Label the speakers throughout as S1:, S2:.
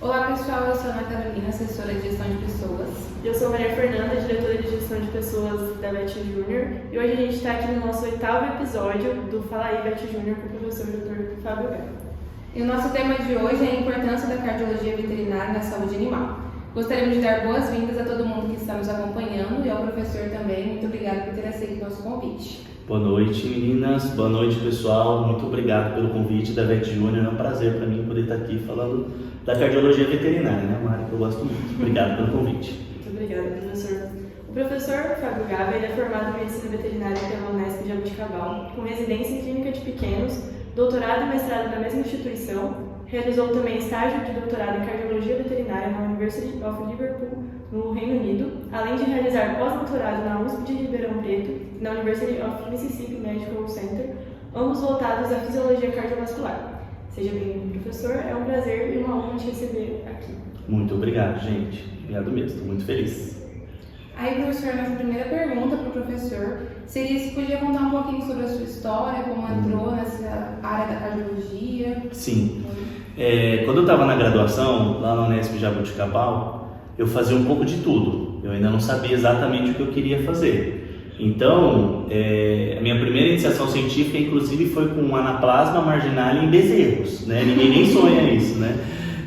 S1: Olá pessoal, eu sou a Ana Carolina, assessora de gestão de pessoas.
S2: Eu sou a Maria Fernanda, diretora de gestão de pessoas da Beth Júnior, e hoje a gente está aqui no nosso 8º episódio do Fala aí Beth Júnior com o professor Dr. Fábio Gava.
S1: E o nosso tema de hoje é a importância da cardiologia veterinária na saúde animal. Gostaríamos de dar boas-vindas a todo mundo que está nos acompanhando e ao professor também. Muito obrigada por ter aceito o nosso convite.
S3: Boa noite, meninas. Boa noite, pessoal. Muito obrigado pelo convite da Beth Júnior. É um prazer para mim poder estar aqui falando da cardiologia veterinária, né, Mari? Eu gosto muito. Obrigado pelo convite.
S2: Muito obrigada, professor. O professor Fábio Gava é formado em Medicina Veterinária pela Unesp de Jabuticabal, com residência em Clínica de Pequenos, doutorado e mestrado na mesma instituição. Realizou também estágio de doutorado em Cardiologia Veterinária na University of Liverpool, no Reino Unido, além de realizar pós-doutorado na USP de Ribeirão Preto e na University of Mississippi Medical Center, ambos voltados à fisiologia cardiovascular. Seja bem-vindo, professor. É um prazer e uma honra te receber aqui.
S3: Muito obrigado, gente. Obrigado mesmo. Estou muito feliz.
S1: Aí, professor, nossa primeira pergunta para o professor seria se podia contar um pouquinho sobre a sua história, como entrou nessa área da cardiologia.
S3: Sim. Quando eu estava na graduação, lá na Unesp de Jabuticabal, eu fazia um pouco de tudo. Eu ainda não sabia exatamente o que eu queria fazer. Então, a minha primeira iniciação científica, inclusive, foi com anaplasma marginal em bezerros, né? Ninguém nem sonha isso, né?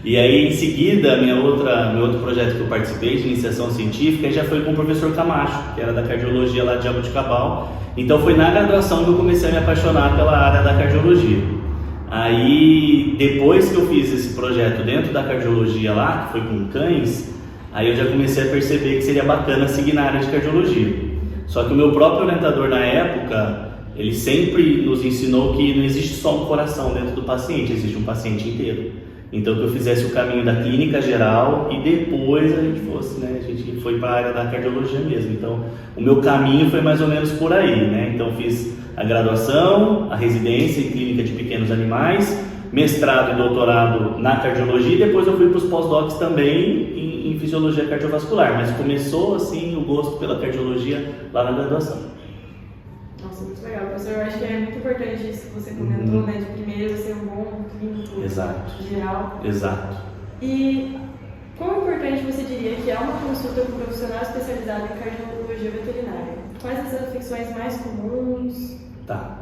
S3: E aí, em seguida, meu outro projeto que eu participei de iniciação científica já foi com o professor Camacho, que era da cardiologia lá de Jabuticabal. Então, foi na graduação que eu comecei a me apaixonar pela área da cardiologia. Aí, depois que eu fiz esse projeto dentro da cardiologia lá, que foi com cães, aí eu já comecei a perceber que seria bacana seguir na área de cardiologia. Só que o meu próprio orientador na época, ele sempre nos ensinou que não existe só um coração dentro do paciente, existe um paciente inteiro. Então, que eu fizesse o caminho da clínica geral e depois a gente foi para a área da cardiologia mesmo. Então, o meu caminho foi mais ou menos por aí, né? Então, fiz a graduação, a residência em clínica de pequenos animais, mestrado e doutorado na cardiologia e depois eu fui para os pós-docs também em fisiologia cardiovascular. Mas começou, assim, o gosto pela cardiologia lá na graduação.
S2: Nossa, muito legal, professor. Eu acho que é muito importante isso que você comentou, né? De primeiro ser um bom clínico geral.
S3: Exato.
S2: E quão importante você diria que é uma consulta com um profissional especializado em cardiologia veterinária? Quais as afecções mais comuns?
S3: Tá.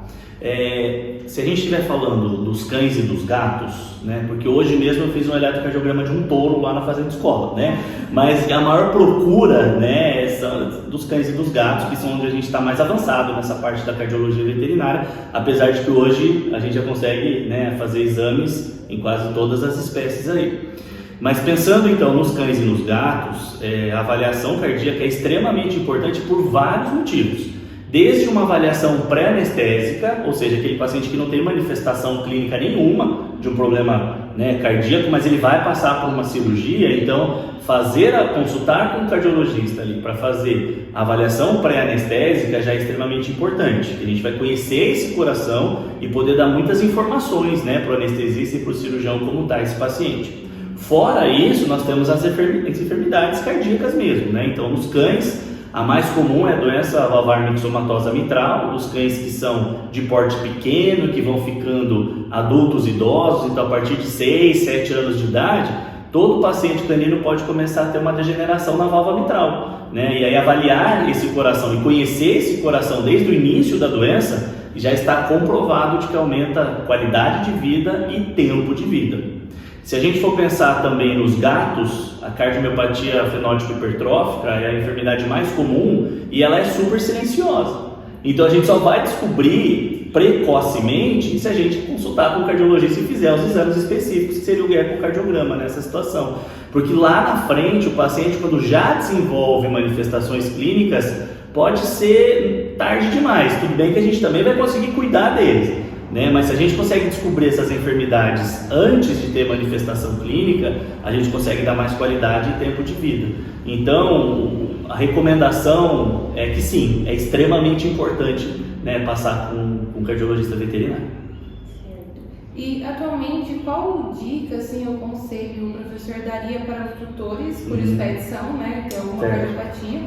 S3: Se a gente estiver falando dos cães e dos gatos, né? Porque hoje mesmo eu fiz um eletrocardiograma de um touro lá na fazenda escola, né? Mas a maior procura, né, são dos cães e dos gatos, que são onde a gente está mais avançado nessa parte da cardiologia veterinária, apesar de que hoje a gente já consegue, né, fazer exames em quase todas as espécies aí. Mas pensando então nos cães e nos gatos, a avaliação cardíaca é extremamente importante por vários motivos. Desde uma avaliação pré-anestésica, ou seja, aquele paciente que não tem manifestação clínica nenhuma de um problema, né, cardíaco, mas ele vai passar por uma cirurgia, então consultar com um cardiologista ali para fazer a avaliação pré-anestésica já é extremamente importante. A gente vai conhecer esse coração e poder dar muitas informações, né, para o anestesista e para o cirurgião como está esse paciente. Fora isso, nós temos as enfermidades cardíacas mesmo, né? Então, nos cães, a mais comum é a doença valvar mixomatosa mitral, dos cães que são de porte pequeno, que vão ficando adultos idosos, então a partir de 6, 7 anos de idade, todo paciente canino pode começar a ter uma degeneração na válvula mitral, né? E aí avaliar esse coração e conhecer esse coração desde o início da doença, já está comprovado de que aumenta a qualidade de vida e tempo de vida. Se a gente for pensar também nos gatos, a cardiomiopatia fenótipo hipertrófica é a enfermidade mais comum e ela é super silenciosa. Então a gente só vai descobrir precocemente se a gente consultar com o cardiologista e fizer os exames específicos, que seria o ecocardiograma nessa situação. Porque lá na frente, o paciente, quando já desenvolve manifestações clínicas, pode ser tarde demais. Tudo bem que a gente também vai conseguir cuidar deles, né? Mas se a gente consegue descobrir essas enfermidades antes de ter manifestação clínica, a gente consegue dar mais qualidade e tempo de vida. Então, a recomendação é que sim, é extremamente importante, né, passar com um cardiologista veterinário.
S1: Certo. E atualmente, qual dica, assim, ou conselho o professor daria para os tutores por expedição, né, que é alguma cardiopatia?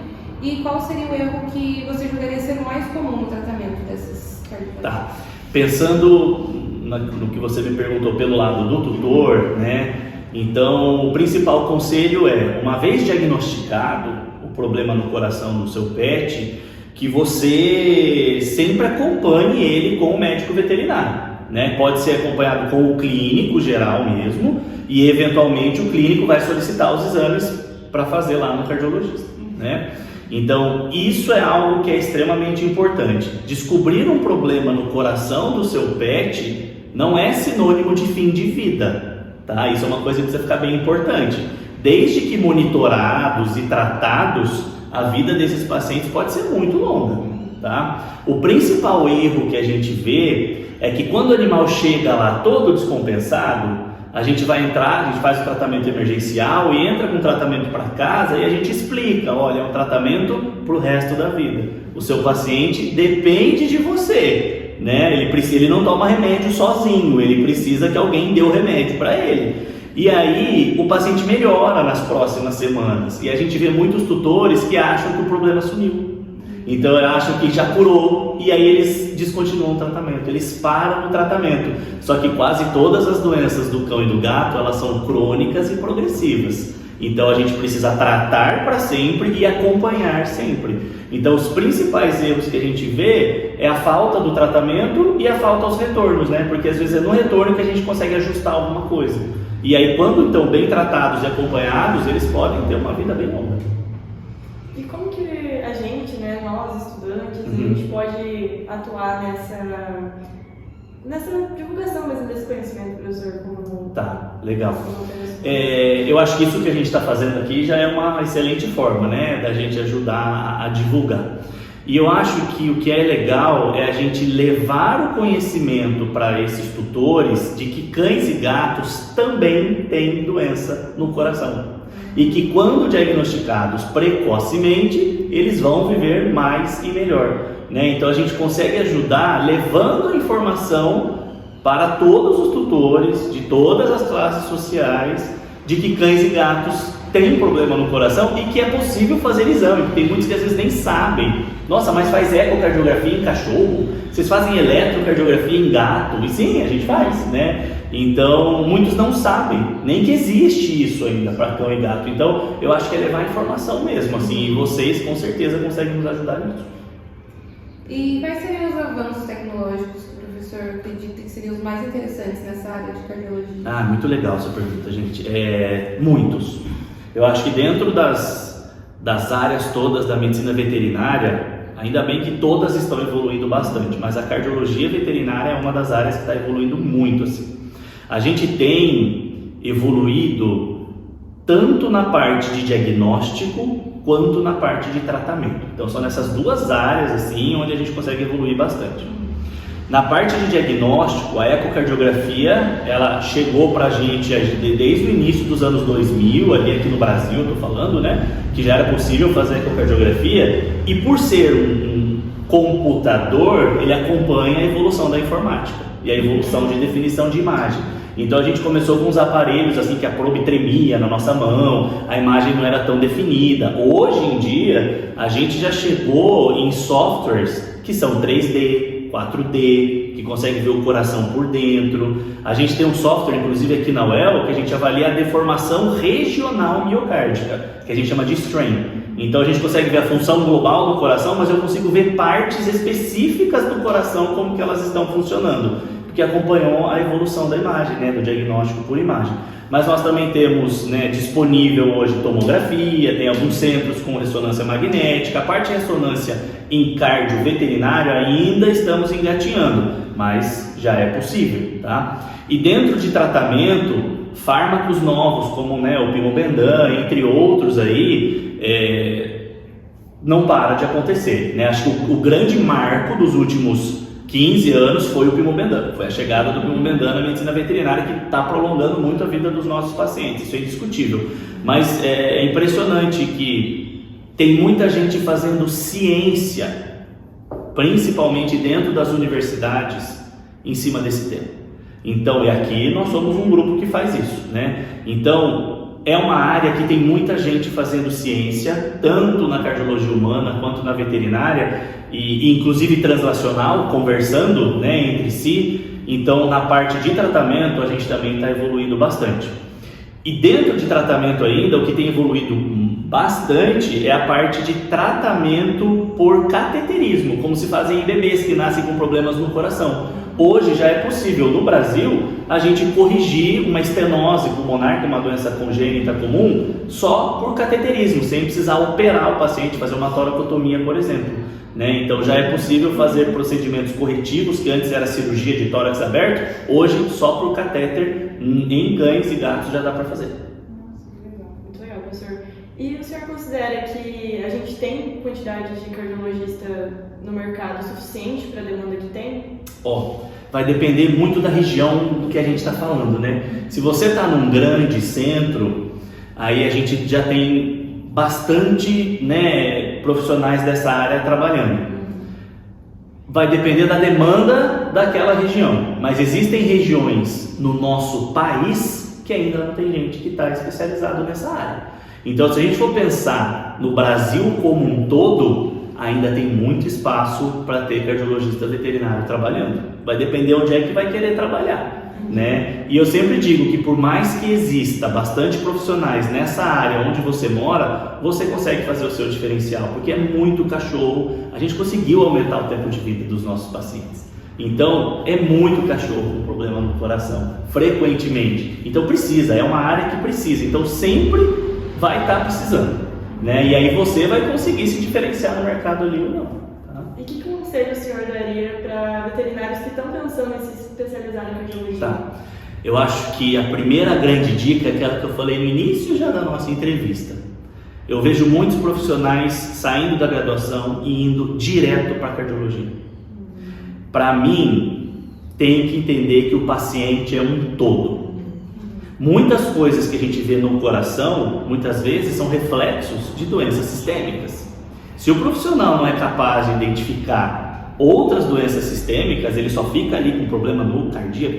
S1: E qual seria o erro que você julgaria ser o mais comum no tratamento dessas cardiopatias?
S3: Tá. Pensando no que você me perguntou pelo lado do tutor, né? Então, o principal conselho é, uma vez diagnosticado o problema no coração do seu pet, que você sempre acompanhe ele com o médico veterinário, né? Pode ser acompanhado com o clínico geral mesmo, e eventualmente o clínico vai solicitar os exames para fazer lá no cardiologista, né? Então, isso é algo que é extremamente importante. Descobrir um problema no coração do seu pet não é sinônimo de fim de vida, tá? Isso é uma coisa que precisa ficar bem importante. Desde que monitorados e tratados, a vida desses pacientes pode ser muito longa, tá? O principal erro que a gente vê é que quando o animal chega lá todo descompensado, a gente vai entrar, a gente faz o tratamento emergencial e entra com o tratamento para casa e a gente explica, olha, é um tratamento para o resto da vida. O seu paciente depende de você, né? Ele não toma remédio sozinho, ele precisa que alguém dê o remédio para ele. E aí o paciente melhora nas próximas semanas. E a gente vê muitos tutores que acham que o problema sumiu. Então acham que já curou e aí eles descontinuam o tratamento, eles param o tratamento. Só que quase todas as doenças do cão e do gato, elas são crônicas e progressivas. Então a gente precisa tratar para sempre e acompanhar sempre. Então os principais erros que a gente vê é a falta do tratamento e a falta aos retornos, né? Porque às vezes é no retorno que a gente consegue ajustar alguma coisa. E aí quando estão bem tratados e acompanhados, eles podem ter uma vida bem longa.
S2: E como que a gente, né, nós estudantes, a gente pode atuar nessa divulgação mesmo desse conhecimento, professor?
S3: Tá, legal. Eu acho que isso que a gente está fazendo aqui já é uma excelente forma, né, da gente ajudar a divulgar. E eu acho que o que é legal é a gente levar o conhecimento para esses tutores de que cães e gatos também têm doença no coração. E que quando diagnosticados precocemente, eles vão viver mais e melhor, né? Então a gente consegue ajudar levando a informação para todos os tutores de todas as classes sociais de que cães e gatos têm problema no coração e que é possível fazer exame, porque tem muitos que às vezes nem sabem. Nossa, mas faz ecocardiografia em cachorro? Vocês fazem eletrocardiografia em gato? E sim, a gente faz, né? Então, muitos não sabem nem que existe isso ainda para cão e gato. Então, eu acho que é levar informação mesmo, assim, e vocês com certeza conseguem nos ajudar nisso.
S1: E quais seriam os avanços tecnológicos que o professor acredita que seriam os mais interessantes nessa área de cardiologia?
S3: Ah, muito legal essa pergunta, gente. Muitos. Eu acho que dentro das áreas todas da medicina veterinária, ainda bem que todas estão evoluindo bastante, mas a cardiologia veterinária é uma das áreas que está evoluindo muito, assim. A gente tem evoluído tanto na parte de diagnóstico quanto na parte de tratamento. Então são nessas duas áreas assim onde a gente consegue evoluir bastante. Na parte de diagnóstico, a ecocardiografia, ela chegou para a gente desde o início dos anos 2000, ali aqui no Brasil, eu estou falando, né, que já era possível fazer ecocardiografia, e por ser um computador, ele acompanha a evolução da informática e a evolução de definição de imagem. Então a gente começou com uns aparelhos assim que a probe tremia na nossa mão, a imagem não era tão definida. Hoje em dia, a gente já chegou em softwares que são 3D, 4D, que consegue ver o coração por dentro. A gente tem um software, inclusive aqui na UEL, que a gente avalia a deformação regional miocárdica, que a gente chama de strain. Então a gente consegue ver a função global do coração, mas eu consigo ver partes específicas do coração, como que elas estão funcionando, porque acompanhou a evolução da imagem, né, do diagnóstico por imagem. Mas nós também temos, né, disponível hoje tomografia, tem alguns centros com ressonância magnética. A parte de ressonância em cardio veterinário ainda estamos engatinhando, mas já é possível, tá? E dentro de tratamento, fármacos novos como, né, o Pimobendan, entre outros aí, não para de acontecer, né? Acho que o grande marco dos últimos 15 anos foi o Pimobendan, foi a chegada do Pimobendan na medicina veterinária, que está prolongando muito a vida dos nossos pacientes, isso é indiscutível. Mas é impressionante que tem muita gente fazendo ciência, principalmente dentro das universidades, em cima desse tema. Então, e aqui nós somos um grupo que faz isso, né? Então, é uma área que tem muita gente fazendo ciência, tanto na cardiologia humana quanto na veterinária, e inclusive translacional, conversando, né, entre si. Então, na parte de tratamento, a gente também está evoluindo bastante. E dentro de tratamento ainda, o que tem evoluído bastante é a parte de tratamento por cateterismo, como se fazem em bebês que nascem com problemas no coração. Hoje já é possível no Brasil a gente corrigir uma estenose pulmonar, que é uma doença congênita comum, só por cateterismo, sem precisar operar o paciente, fazer uma toracotomia, por exemplo. Então já é possível fazer procedimentos corretivos, que antes era cirurgia de tórax aberto, hoje só por catéter em cães e gatos já dá para fazer.
S2: Muito legal, professor. E o senhor considera que a gente tem quantidade de cardiologista no mercado suficiente para a demanda que tem?
S3: Vai depender muito da região do que a gente está falando, né? Se você está num grande centro, aí a gente já tem bastante, profissionais dessa área trabalhando. Vai depender da demanda daquela região, mas existem regiões no nosso país que ainda não tem gente que está especializado nessa área. Então, se a gente for pensar no Brasil como um todo, ainda tem muito espaço para ter cardiologista veterinário trabalhando. Vai depender onde é que vai querer trabalhar. E eu sempre digo que por mais que exista bastante profissionais nessa área onde você mora, você consegue fazer o seu diferencial, porque é muito cachorro. A gente conseguiu aumentar o tempo de vida dos nossos pacientes. Então, é muito cachorro com problema no coração, frequentemente. Então é uma área que precisa. Então, sempre vai estar precisando. E aí você vai conseguir se diferenciar no mercado ali ou não.
S2: E que conselho o senhor daria para veterinários que estão pensando em se especializar na cardiologia?
S3: Eu acho que a primeira grande dica é aquela que eu falei no início já da nossa entrevista. Eu vejo muitos profissionais saindo da graduação e indo direto para a cardiologia. Para mim, tem que entender que o paciente é um todo. Muitas coisas que a gente vê no coração, muitas vezes, são reflexos de doenças sistêmicas. Se o profissional não é capaz de identificar outras doenças sistêmicas, ele só fica ali com problema no cardíaco,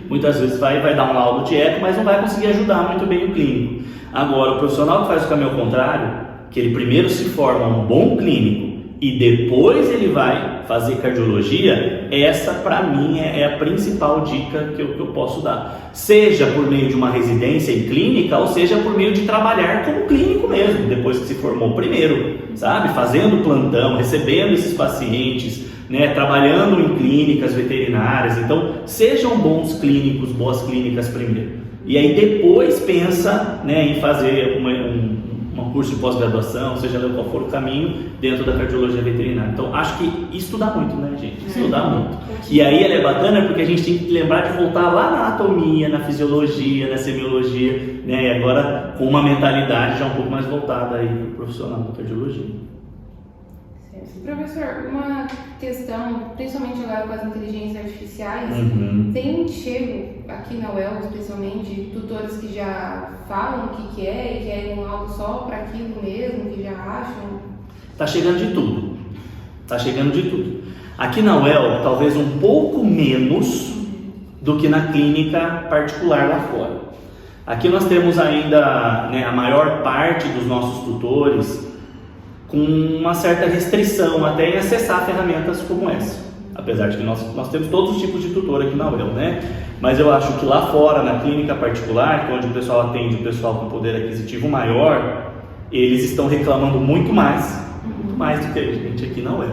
S3: muitas vezes vai dar um laudo de eco, mas não vai conseguir ajudar muito bem o clínico. Agora, o profissional que faz o caminho ao contrário, que ele primeiro se forma um bom clínico e depois ele vai fazer cardiologia, essa para mim é a principal dica que eu posso dar. Seja por meio de uma residência em clínica, ou seja por meio de trabalhar como clínico mesmo, depois que se formou primeiro, fazendo plantão, recebendo esses pacientes, trabalhando em clínicas veterinárias. Então, sejam bons clínicos, boas clínicas primeiro. E aí depois pensa em fazer um curso de pós-graduação, seja lá qual for o caminho, dentro da cardiologia veterinária. Então, acho que estudar muito, gente? Estudar muito. E aí ela é bacana porque a gente tem que lembrar de voltar lá na anatomia, na fisiologia, na semiologia, e agora com uma mentalidade já um pouco mais voltada aí para o profissional da cardiologia.
S1: Professor, uma questão, principalmente agora com as inteligências artificiais, tem chego aqui na UEL, especialmente, tutores que já falam o que é e querem algo só para aquilo mesmo, que já acham?
S3: Tá chegando de tudo. Aqui na UEL, talvez um pouco menos do que na clínica particular lá fora. Aqui nós temos ainda a maior parte dos nossos tutores com uma certa restrição até em acessar ferramentas como essa, apesar de que nós temos todos os tipos de tutor aqui na UEL, mas eu acho que lá fora, na clínica particular, que é onde o pessoal atende o pessoal com poder aquisitivo maior, eles estão reclamando muito mais do que a gente aqui na UEL,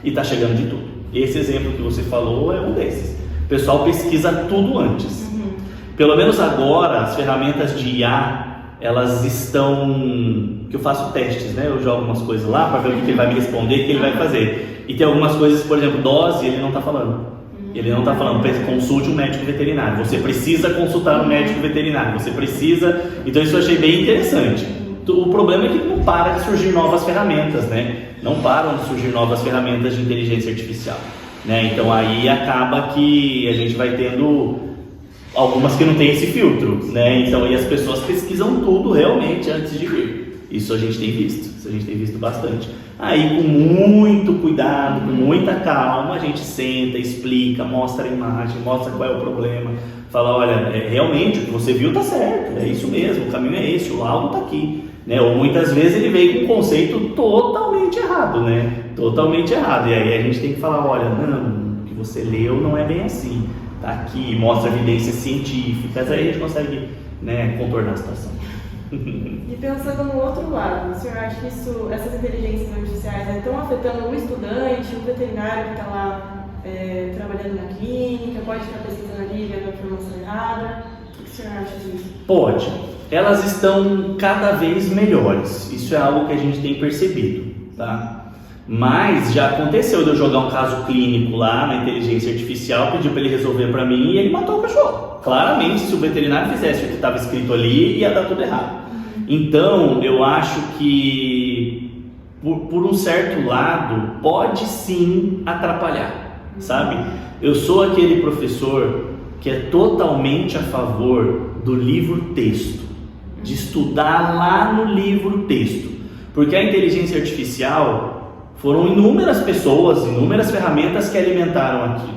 S3: e está chegando de tudo. Esse exemplo que você falou é um desses. O pessoal pesquisa tudo antes. Pelo menos agora, as ferramentas de IA, elas estão... que eu faço testes, eu jogo algumas coisas lá para ver o que ele vai me responder, o que ele vai fazer. E tem algumas coisas, por exemplo, dose, ele não está falando. Ele não está falando, consulte um médico veterinário. Você precisa consultar um médico veterinário. Você precisa... Então isso eu achei bem interessante. O problema é que não para de surgir novas ferramentas, Não param de surgir novas ferramentas de inteligência artificial, Então aí acaba que a gente vai tendo algumas que não tem esse filtro, Então aí as pessoas pesquisam tudo realmente antes de vir. Isso a gente tem visto bastante. Aí com muito cuidado, com muita calma, a gente senta, explica, mostra a imagem, mostra qual é o problema, fala, olha, realmente o que você viu está certo, é isso mesmo, o caminho é esse, o laudo está aqui, Ou muitas vezes ele veio com um conceito totalmente errado, Totalmente errado. E aí a gente tem que falar, olha, não, o que você leu não é bem assim. Tá aqui, mostra evidências científicas, aí a gente consegue né, contornar a situação.
S2: E pensando no outro lado, o senhor acha que essas inteligências artificiais estão afetando o estudante, o veterinário que está lá trabalhando na clínica, pode estar pesquisando ali, vendo a informação errada? O que o senhor acha disso?
S3: Pode. Elas estão cada vez melhores. Isso é algo que a gente tem percebido, tá? Mas já aconteceu de eu jogar um caso clínico lá na inteligência artificial, pediu para ele resolver para mim e ele matou o cachorro. Claramente, se o veterinário fizesse o que estava escrito ali, ia dar tudo errado. Então, eu acho que, por um certo lado, pode sim atrapalhar, sabe? Eu sou aquele professor que é totalmente a favor do livro-texto, de estudar lá no livro-texto, porque a inteligência artificial foram inúmeras pessoas, inúmeras ferramentas que alimentaram aqui,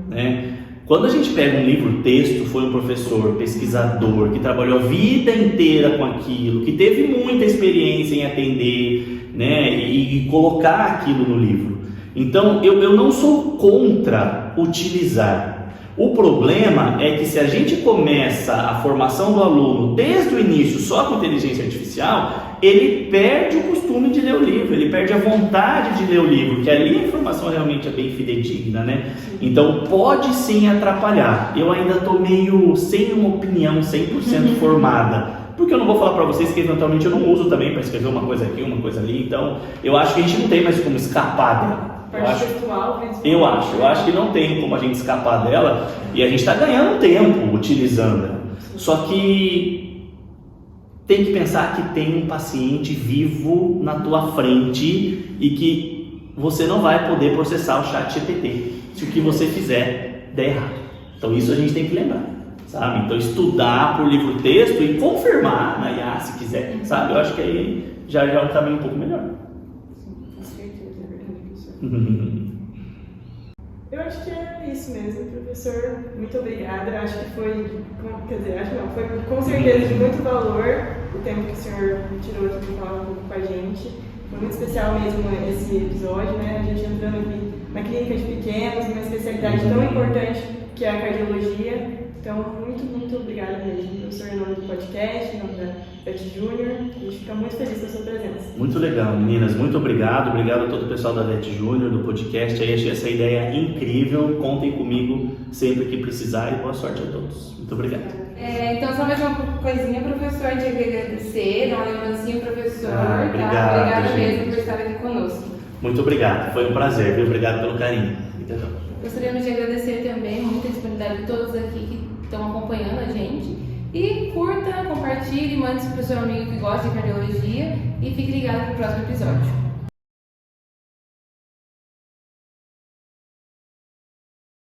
S3: né? Quando a gente pega um livro-texto, foi um professor, pesquisador, que trabalhou a vida inteira com aquilo, que teve muita experiência em atender, né, e colocar aquilo no livro. Então, eu não sou contra utilizar. O problema é que se a gente começa a formação do aluno desde o início só com inteligência artificial, ele perde o costume de ler o livro, ele perde a vontade de ler o livro, que ali a informação realmente é bem fidedigna, né? Então pode sim atrapalhar. Eu ainda estou meio sem uma opinião 100% formada, porque eu não vou falar para vocês que eventualmente eu não uso também para escrever uma coisa aqui, uma coisa ali. Então eu acho que a gente não tem mais como escapar dela. Eu acho que não tem como a gente escapar dela e a gente está ganhando tempo utilizando ela. Só que tem que pensar que tem um paciente vivo na tua frente e que você não vai poder processar o ChatGPT se o que você fizer der errado. Então isso a gente tem que lembrar, sabe? Então estudar por livro-texto e confirmar na IA se quiser, sabe? Eu acho que aí já é um caminho um pouco melhor.
S2: Eu acho que é isso mesmo, professor. Muito obrigada. Eu acho que foi, foi com certeza de muito valor o tempo que o senhor tirou aqui para falar um pouco com a gente. Foi muito especial mesmo esse episódio, né? A gente entrando aqui na clínica de pequenos, uma especialidade tão importante que é a cardiologia. Então, muito obrigada mesmo, professor, em nome do podcast, em nome da VET Júnior. A gente fica muito feliz com a sua presença.
S3: Muito legal, meninas. Muito obrigado. Obrigado a todo o pessoal da VET Júnior, do podcast. Aí achei essa ideia incrível. Contem comigo sempre que precisar e boa sorte a todos. Muito obrigado.
S1: Então, só mais uma coisinha, professor, de agradecer, dar uma lembrancinha, professor.
S3: Obrigado,
S1: Obrigada mesmo por estar aqui conosco.
S3: Muito obrigado. Foi um prazer, viu? Obrigado pelo carinho. Entendeu?
S1: Gostaríamos de agradecer também muita disponibilidade de todos aqui que estão acompanhando a gente. E curta, compartilhe, mande para o seu amigo que gosta de cardiologia e fique ligado no próximo episódio.